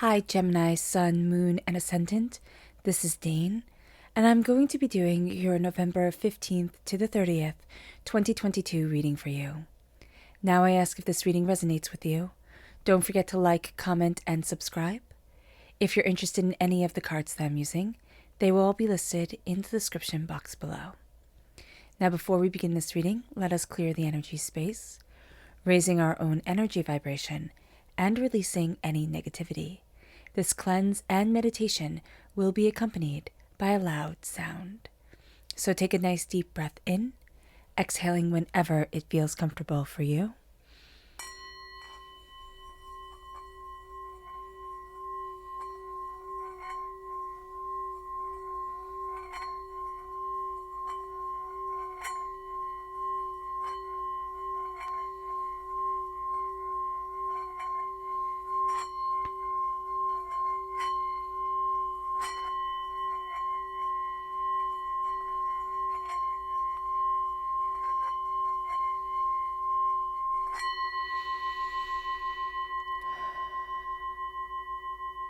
Hi Gemini, Sun, Moon, and Ascendant. This is Dane, and I'm going to be doing your November 15th to the 30th, 2022 reading for you. Now I ask if this reading resonates with you. Don't forget to like, comment, and subscribe. If you're interested in any of the cards that I'm using, they will all be listed in the description box below. Now before we begin this reading, let us clear the energy space, raising our own energy vibration and releasing any negativity. This cleanse and meditation will be accompanied by a loud sound. So take a nice deep breath in, exhaling whenever it feels comfortable for you.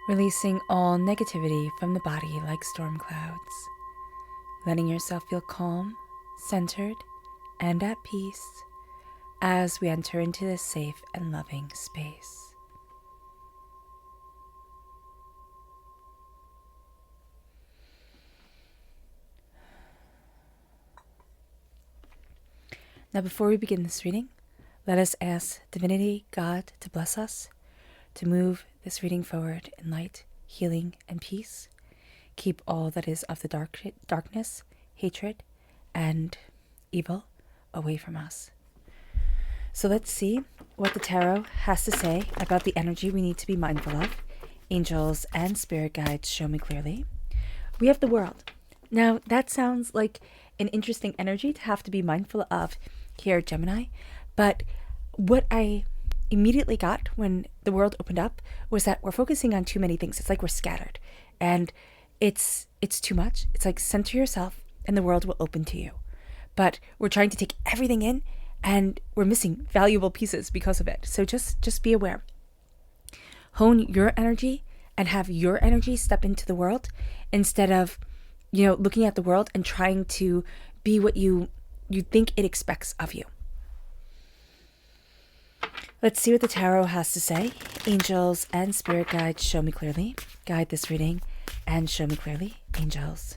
Releasing all negativity from the body like storm clouds. Letting yourself feel calm, centered, and at peace as we enter into this safe and loving space. Now before we begin this reading, let us ask Divinity, God, to bless us, to move this reading forward in light, healing, and peace. Keep all that is of the darkness, hatred, and evil away from us. So let's see what the tarot has to say about the energy we need to be mindful of. Angels and spirit guides show me clearly. We have the world. Now that sounds like an interesting energy to have to be mindful of here, Gemini, but what I immediately got when the world opened up was that we're focusing on too many things. It's like we're scattered, and it's too much. It's like center yourself and the world will open to you. But we're trying to take everything in and we're missing valuable pieces because of it. So just be aware. Hone your energy and have your energy step into the world instead of, looking at the world and trying to be what you think it expects of you. Let's see what the tarot has to say. Angels and spirit guides show me clearly. Guide this reading and show me clearly. Angels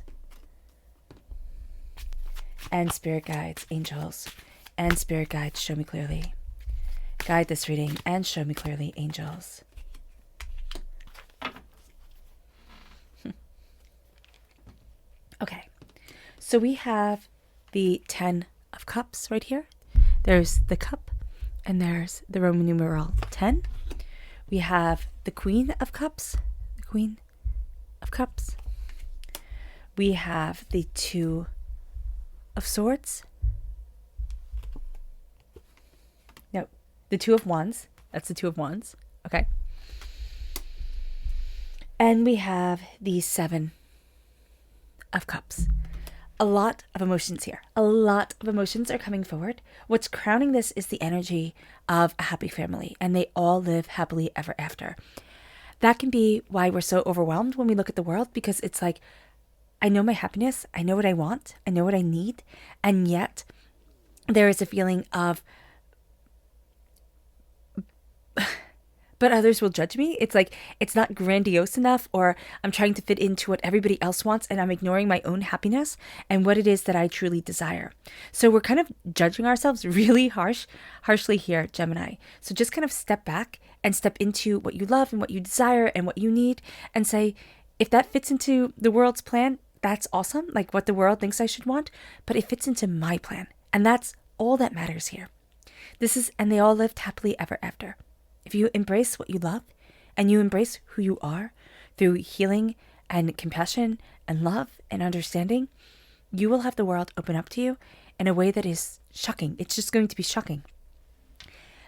and spirit guides. Angels and spirit guides show me clearly. Guide this reading and show me clearly. Angels. Okay, so we have the 10 of Cups right here. There's the cup. And there's the Roman numeral 10. We have the Queen of Cups. The Queen of Cups. We have the 2 of Swords. No, the 2 of Wands. That's the 2 of Wands. Okay. And we have the 7 of Cups. A lot of emotions here. A lot of emotions are coming forward. What's crowning this is the energy of a happy family, and they all live happily ever after. That can be why we're so overwhelmed when we look at the world, because it's like, I know my happiness, I know what I want, I know what I need, and yet there is a feeling of but others will judge me. It's like, it's not grandiose enough, or I'm trying to fit into what everybody else wants and I'm ignoring my own happiness and what it is that I truly desire. So we're kind of judging ourselves really harshly here, Gemini. So just kind of step back and step into what you love and what you desire and what you need and say, if that fits into the world's plan, that's awesome. Like what the world thinks I should want, but it fits into my plan. And that's all that matters here. And they all lived happily ever after. If you embrace what you love and you embrace who you are through healing and compassion and love and understanding, you will have the world open up to you in a way that is shocking. It's just going to be shocking.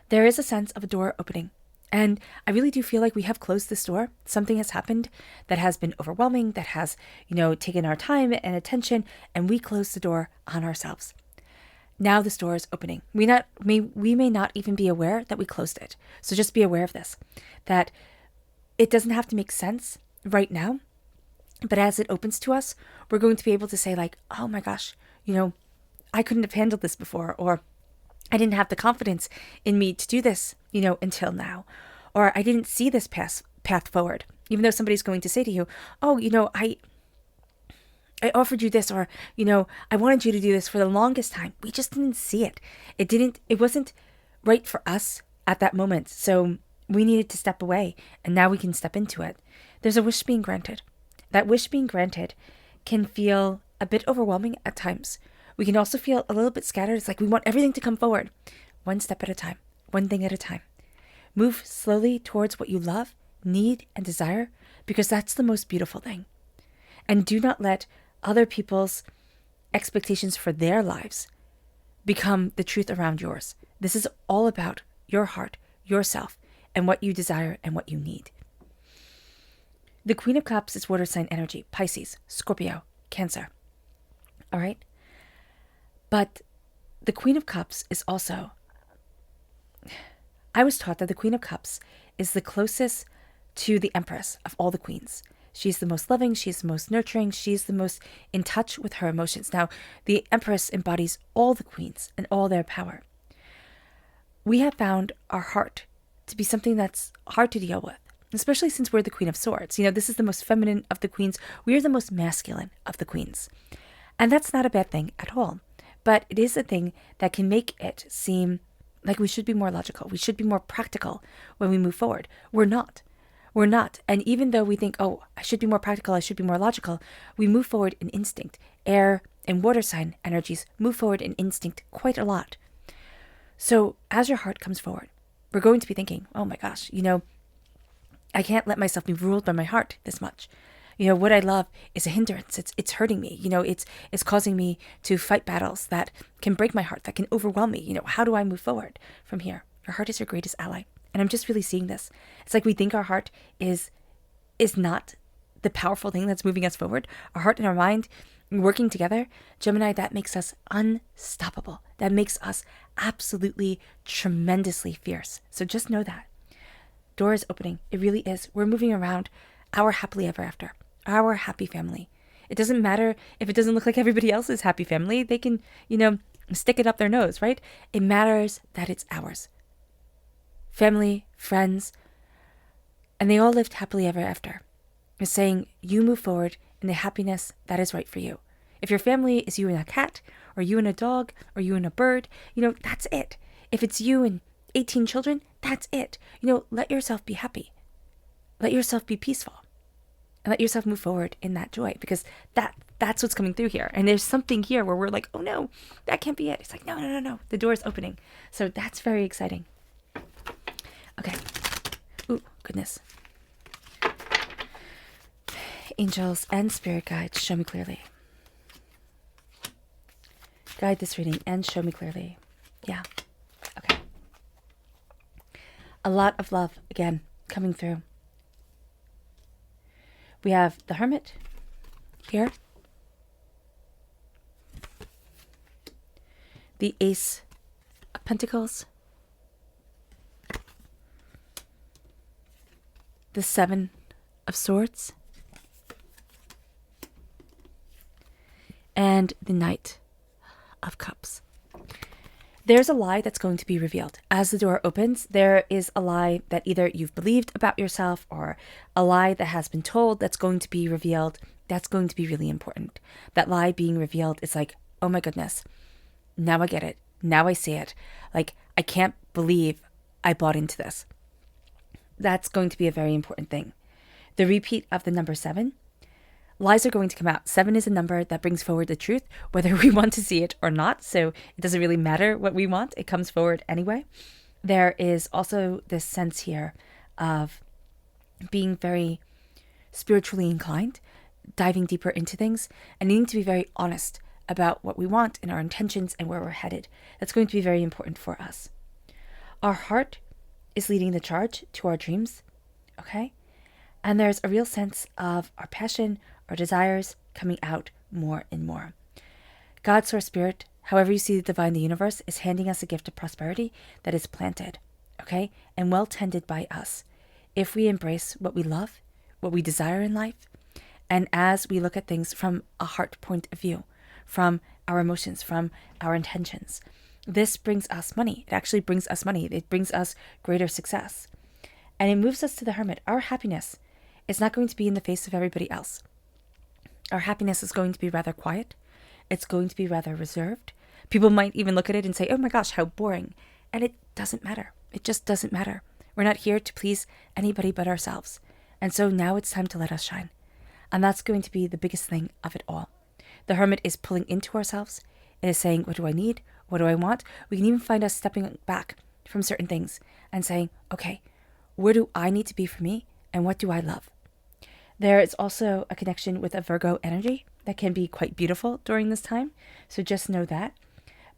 There is a sense of a door opening. And I really do feel like we have closed this door. Something has happened that has been overwhelming, that has, taken our time and attention, and we closed the door on ourselves. Now this door is opening. We may not even be aware that we closed it. So just be aware of this, that it doesn't have to make sense right now, but as it opens to us, we're going to be able to say like, oh my gosh, I couldn't have handled this before, or I didn't have the confidence in me to do this, until now, or I didn't see this path forward. Even though somebody's going to say to you, oh, I offered you this, or, I wanted you to do this for the longest time. We just didn't see it. It wasn't right for us at that moment. So we needed to step away, and now we can step into it. There's a wish being granted. That wish being granted can feel a bit overwhelming at times. We can also feel a little bit scattered. It's like we want everything to come forward, one step at a time, one thing at a time. Move slowly towards what you love, need, and desire, because that's the most beautiful thing. And do not let other people's expectations for their lives become the truth around yours. This is all about your heart, yourself, and what you desire and what you need. The Queen of Cups is water sign energy, Pisces, Scorpio, Cancer. All right? But the Queen of Cups is also, I was taught that the Queen of Cups is the closest to the Empress of all the queens. She's the most loving, she's the most nurturing, she's the most in touch with her emotions. Now, the Empress embodies all the queens and all their power. We have found our heart to be something that's hard to deal with, especially since we're the Queen of Swords. This is the most feminine of the queens. We are the most masculine of the queens. And that's not a bad thing at all. But it is a thing that can make it seem like we should be more logical. We should be more practical when we move forward. We're not. We're not. And even though we think, oh, I should be more practical, I should be more logical, we move forward in instinct. Air and water sign energies move forward in instinct quite a lot. So as your heart comes forward, we're going to be thinking, oh my gosh, I can't let myself be ruled by my heart this much. What I love is a hindrance. It's hurting me. It's causing me to fight battles that can break my heart, that can overwhelm me. How do I move forward from here? Your heart is your greatest ally. And I'm just really seeing this. It's like we think our heart is not the powerful thing that's moving us forward. Our heart and our mind working together, Gemini, that makes us unstoppable. That makes us absolutely tremendously fierce. So just know that. Door is opening. It really is. We're moving around our happily ever after, our happy family. It doesn't matter if it doesn't look like everybody else's happy family. They can, stick it up their nose, right? It matters that it's ours. Family, friends, and they all lived happily ever after. It's saying you move forward in the happiness that is right for you. If your family is you and a cat, or you and a dog, or you and a bird, that's it. If it's you and 18 children, that's it. Let yourself be happy. Let yourself be peaceful. And let yourself move forward in that joy, because that's what's coming through here. And there's something here where we're like, oh no, that can't be it. It's like, no. The door is opening. So that's very exciting. Okay. Ooh, goodness. Angels and spirit guides, show me clearly. Guide this reading and show me clearly. Yeah. Okay. A lot of love, again, coming through. We have the Hermit here. The Ace of Pentacles. The Seven of Swords. And the Knight of Cups. There's a lie that's going to be revealed. As the door opens, there is a lie that either you've believed about yourself, or a lie that has been told that's going to be revealed. That's going to be really important. That lie being revealed is like, oh my goodness, now I get it. Now I see it. Like, I can't believe I bought into this. That's going to be a very important thing. The repeat of the number 7. Lies are going to come out. 7 is a number that brings forward the truth, whether we want to see it or not. So it doesn't really matter what we want. It comes forward anyway. There is also this sense here of being very spiritually inclined, diving deeper into things, and needing to be very honest about what we want and our intentions and where we're headed. That's going to be very important for us. Our heart is leading the charge to our dreams, okay? And there's a real sense of our passion, our desires coming out more and more. God, Source, Spirit, however you see the divine, the universe, is handing us a gift of prosperity that is planted, okay? And well tended by us. if we embrace what we love, what we desire in life, and as we look at things from a heart point of view, from our emotions, from our intentions, this brings us money. It actually brings us money. It brings us greater success. And it moves us to the hermit. Our happiness is not going to be in the face of everybody else. Our happiness is going to be rather quiet. It's going to be rather reserved. People might even look at it and say, oh my gosh, how boring. And it doesn't matter. It just doesn't matter. We're not here to please anybody but ourselves. And so now it's time to let us shine. And that's going to be the biggest thing of it all. The hermit is pulling into ourselves. It is saying, what do I need? What do I want? We can even find us stepping back from certain things and saying, okay, where do I need to be for me? And what do I love? There is also a connection with a Virgo energy that can be quite beautiful during this time. So just know that.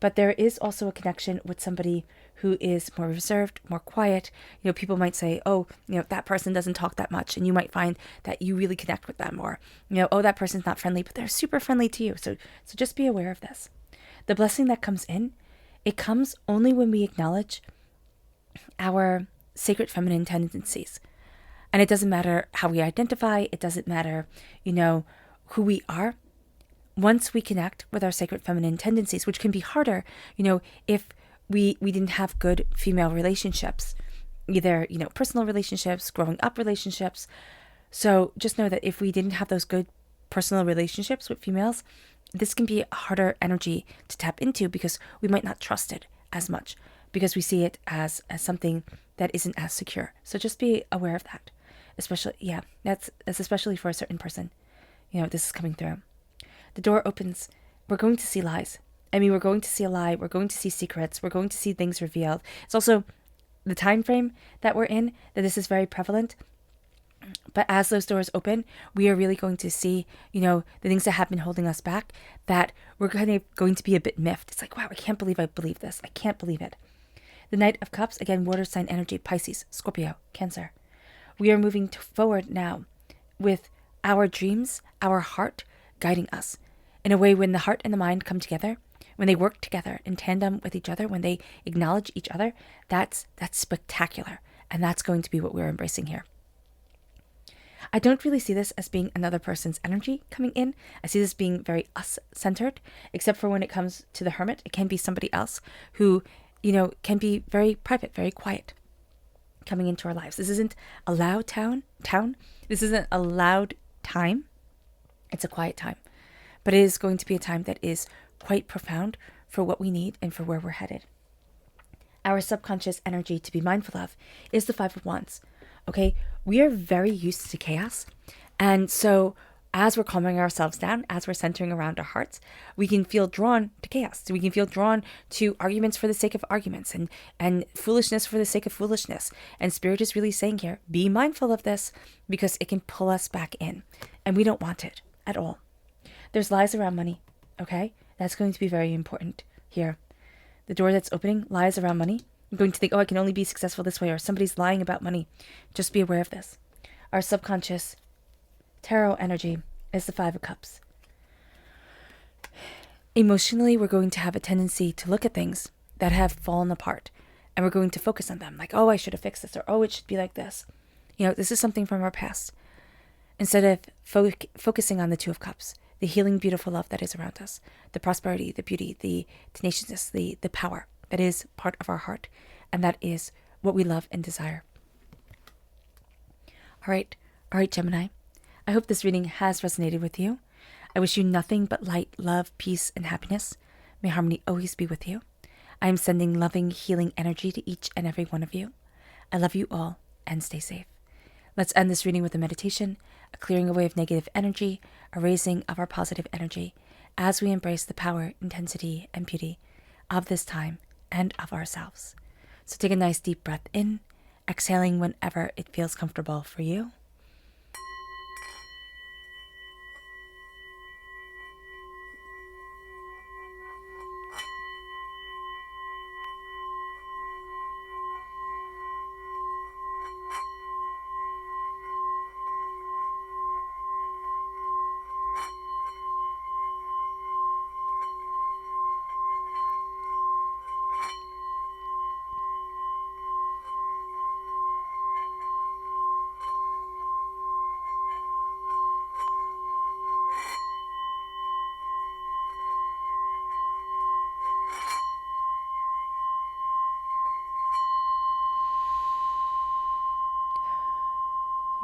But there is also a connection with somebody who is more reserved, more quiet. People might say, oh, that person doesn't talk that much. And you might find that you really connect with them. Or, oh, that person's not friendly, but they're super friendly to you. So just be aware of this. The blessing that comes in, it comes only when we acknowledge our sacred feminine tendencies. And it doesn't matter how we identify. It doesn't matter, who we are. Once we connect with our sacred feminine tendencies, which can be harder, if we didn't have good female relationships, either, personal relationships, growing up relationships. So just know that if we didn't have those good personal relationships with females, this can be a harder energy to tap into because we might not trust it as much because we see it as something that isn't as secure. So just be aware of that. Especially, that's especially for a certain person. This is coming through. The door opens. We're going to see lies. We're going to see a lie. We're going to see secrets. We're going to see things revealed. It's also the time frame that we're in that this is very prevalent. But as those doors open, we are really going to see, the things that have been holding us back, that we're kind of going to be a bit miffed. It's like, wow, I can't believe I believe this. I can't believe it. The Knight of Cups, again, water sign energy, Pisces, Scorpio, Cancer. We are moving forward now with our dreams, our heart guiding us in a way when the heart and the mind come together, when they work together in tandem with each other, when they acknowledge each other, that's spectacular. And that's going to be what we're embracing here. I don't really see this as being another person's energy coming in. I see this being very us-centered, except for when it comes to the hermit. It can be somebody else who, can be very private, very quiet, coming into our lives. This isn't a loud town. This isn't a loud time. It's a quiet time. But it is going to be a time that is quite profound for what we need and for where we're headed. Our subconscious energy to be mindful of is the Five of Wands. Okay? We are very used to chaos. And so as we're calming ourselves down, as we're centering around our hearts, we can feel drawn to chaos. So we can feel drawn to arguments for the sake of arguments and foolishness for the sake of foolishness. And Spirit is really saying here, be mindful of this because it can pull us back in. And we don't want it at all. There's lies around money, okay? That's going to be very important here. The door that's opening, lies around money. I'm going to think, oh, I can only be successful this way, or somebody's lying about money. Just be aware of this. Our subconscious tarot energy is the Five of Cups. Emotionally, we're going to have a tendency to look at things that have fallen apart, and we're going to focus on them. Like, oh, I should have fixed this, or oh, it should be like this. This is something from our past. Instead of focusing on the Two of Cups, the healing, beautiful love that is around us, the prosperity, the beauty, the tenaciousness, the power that is part of our heart, and that is what we love and desire. All right, Gemini. I hope this reading has resonated with you. I wish you nothing but light, love, peace, and happiness. May harmony always be with you. I am sending loving, healing energy to each and every one of you. I love you all, and stay safe. Let's end this reading with a meditation, a clearing away of negative energy, a raising of our positive energy, as we embrace the power, intensity, and beauty of this time and of ourselves. So take a nice deep breath in, exhaling whenever it feels comfortable for you.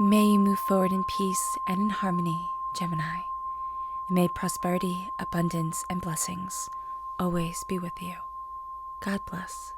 May you move forward in peace and in harmony, Gemini. And may prosperity, abundance, and blessings always be with you. God bless.